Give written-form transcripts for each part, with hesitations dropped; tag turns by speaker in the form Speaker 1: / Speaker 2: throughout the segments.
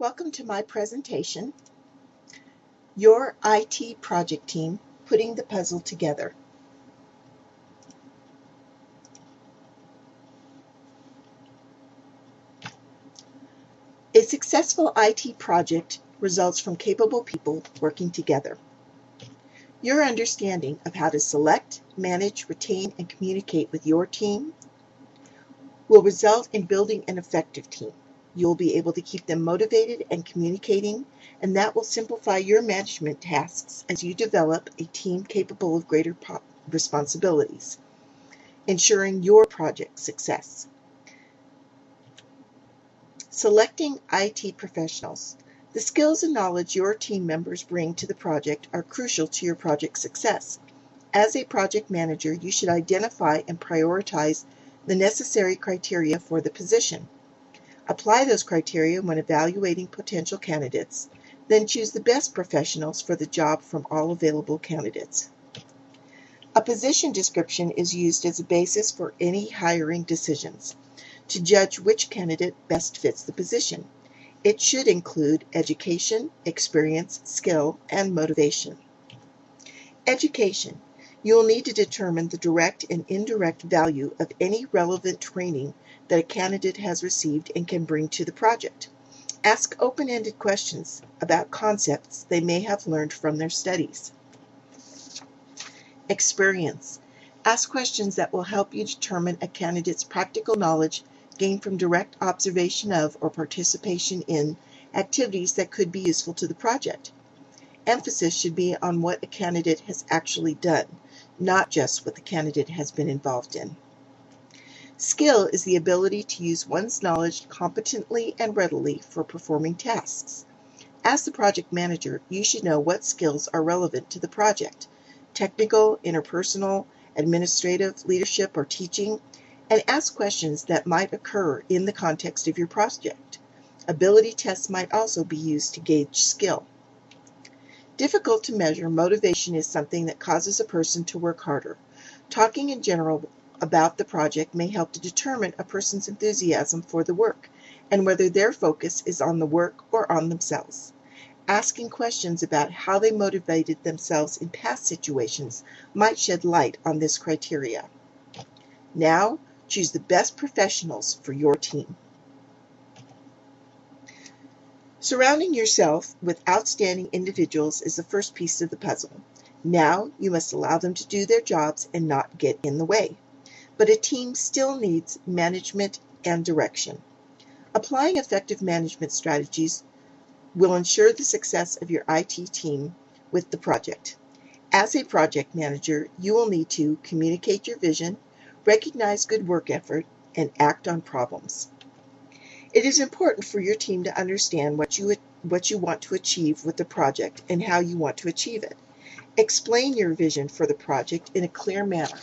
Speaker 1: Welcome to my presentation, Your IT Project Team Putting the Puzzle Together. A successful IT project results from capable people working together. Your understanding of how to select, manage, retain, and communicate with your team will result in building an effective team. You'll be able to keep them motivated and communicating, and that will simplify your management tasks as you develop a team capable of greater responsibilities, ensuring your project success. Selecting IT professionals. The skills and knowledge your team members bring to the project are crucial to your project success. As a project manager, you should identify and prioritize the necessary criteria for the position. Apply those criteria when evaluating potential candidates, then choose the best professionals for the job from all available candidates. A position description is used as a basis for any hiring decisions to judge which candidate best fits the position. It should include education, experience, skill, and motivation. Education. You will need to determine the direct and indirect value of any relevant training that a candidate has received and can bring to the project. Ask open-ended questions about concepts they may have learned from their studies. Experience. Ask questions that will help you determine a candidate's practical knowledge gained from direct observation of or participation in activities that could be useful to the project. Emphasis should be on what a candidate has actually done, not just what the candidate has been involved in. Skill is the ability to use one's knowledge competently and readily for performing tasks. As the project manager, you should know what skills are relevant to the project: technical, interpersonal, administrative, leadership, or teaching, and ask questions that might occur in the context of your project. Ability tests might also be used to gauge skill. Difficult to measure, motivation is something that causes a person to work harder. Talking in general about the project may help to determine a person's enthusiasm for the work and whether their focus is on the work or on themselves. Asking questions about how they motivated themselves in past situations might shed light on this criteria. Now, choose the best professionals for your team. Surrounding yourself with outstanding individuals is the first piece of the puzzle. Now, you must allow them to do their jobs and not get in the way. But a team still needs management and direction. Applying effective management strategies will ensure the success of your IT team with the project. As a project manager, you will need to communicate your vision, recognize good work effort, and act on problems. It is important for your team to understand what you want to achieve with the project and how you want to achieve it. Explain your vision for the project in a clear manner.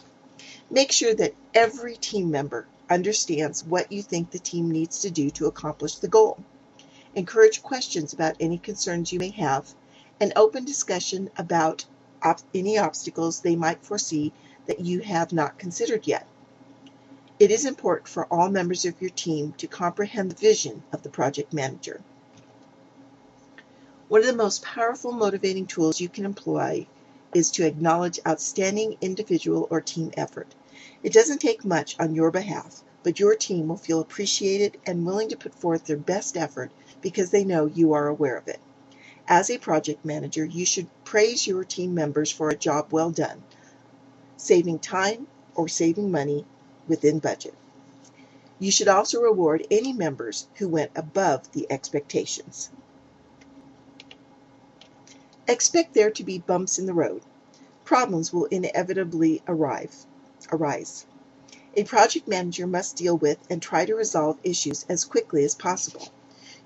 Speaker 1: Make sure that every team member understands what you think the team needs to do to accomplish the goal. Encourage questions about any concerns you may have, and open discussion about any obstacles they might foresee that you have not considered yet. It is important for all members of your team to comprehend the vision of the project manager. One of the most powerful motivating tools you can employ is to acknowledge outstanding individual or team effort. It doesn't take much on your behalf, but your team will feel appreciated and willing to put forth their best effort because they know you are aware of it. As a project manager, you should praise your team members for a job well done, saving time or saving money within budget. You should also reward any members who went above the expectations. Expect there to be bumps in the road. Problems will inevitably arise. A project manager must deal with and try to resolve issues as quickly as possible.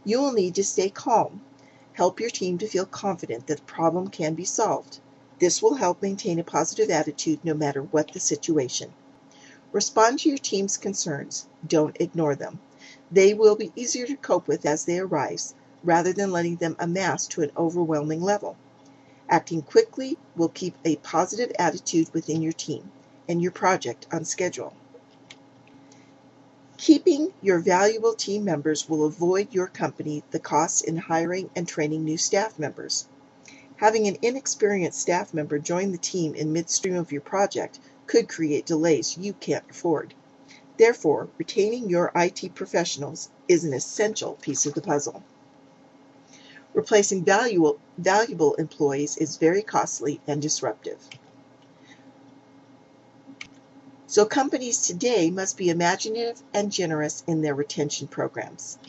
Speaker 1: You will need to stay calm. Help your team to feel confident that the problem can be solved. This will help maintain a positive attitude no matter what the situation. Respond to your team's concerns. Don't ignore them. They will be easier to cope with as they arise, rather than letting them amass to an overwhelming level. Acting quickly will keep a positive attitude within your team and your project on schedule. Keeping your valuable team members will avoid your company the costs in hiring and training new staff members. Having an inexperienced staff member join the team in midstream of your project could create delays you can't afford. Therefore, retaining your IT professionals is an essential piece of the puzzle. Replacing valuable employees is very costly and disruptive. So companies today must be imaginative and generous in their retention programs.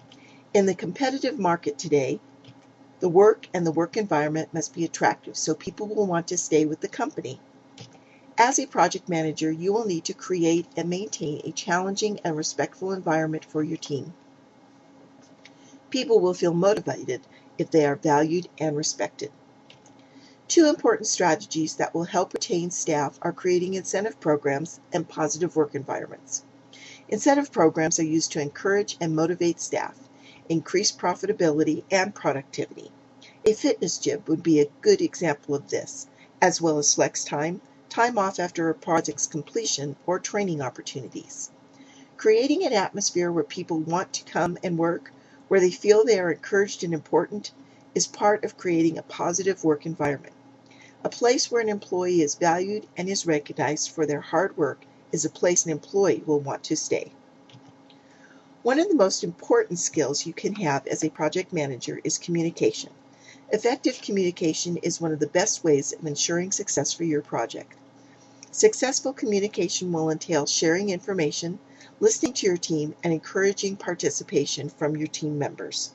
Speaker 1: In the competitive market today, the work and the work environment must be attractive so people will want to stay with the company. As a project manager, you will need to create and maintain a challenging and respectful environment for your team. People will feel motivated if they are valued and respected. Two important strategies that will help retain staff are creating incentive programs and positive work environments. Incentive programs are used to encourage and motivate staff, increase profitability and productivity. A fitness gym would be a good example of this, as well as flex time, time off after a project's completion, or training opportunities. Creating an atmosphere where people want to come and work, where they feel they are encouraged and important, is part of creating a positive work environment. A place where an employee is valued and is recognized for their hard work is a place an employee will want to stay. One of the most important skills you can have as a project manager is communication. Effective communication is one of the best ways of ensuring success for your project. Successful communication will entail sharing information, listening to your team, and encouraging participation from your team members.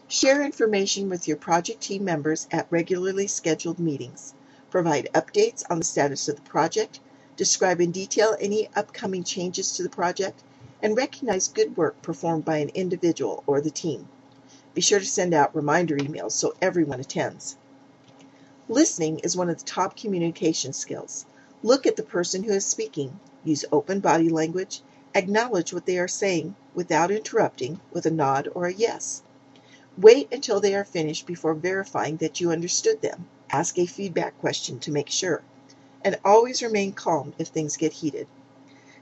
Speaker 1: Share information with your project team members at regularly scheduled meetings. Provide updates on the status of the project, describe in detail any upcoming changes to the project, and recognize good work performed by an individual or the team. Be sure to send out reminder emails so everyone attends. Listening is one of the top communication skills. Look at the person who is speaking. Use open body language. Acknowledge what they are saying without interrupting with a nod or a yes. Wait until they are finished before verifying that you understood them. Ask a feedback question to make sure. And always remain calm if things get heated.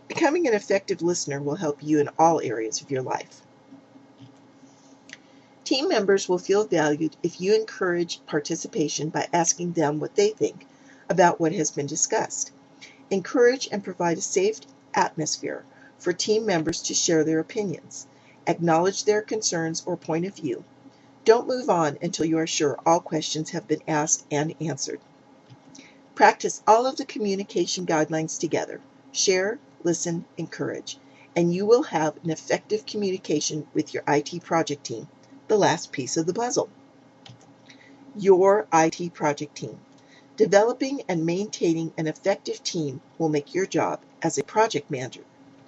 Speaker 1: Becoming an effective listener will help you in all areas of your life. Team members will feel valued if you encourage participation by asking them what they think about what has been discussed. Encourage and provide a safe atmosphere for team members to share their opinions. Acknowledge their concerns or point of view. Don't move on until you are sure all questions have been asked and answered. Practice all of the communication guidelines together. Share, listen, encourage, and you will have an effective communication with your IT project team, the last piece of the puzzle. Your IT project team. Developing and maintaining an effective team will make your job as a project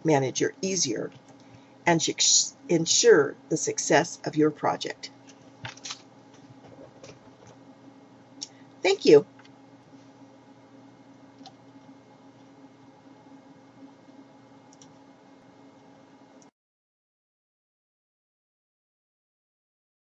Speaker 1: manager easier and ensure the success of your project. Thank you.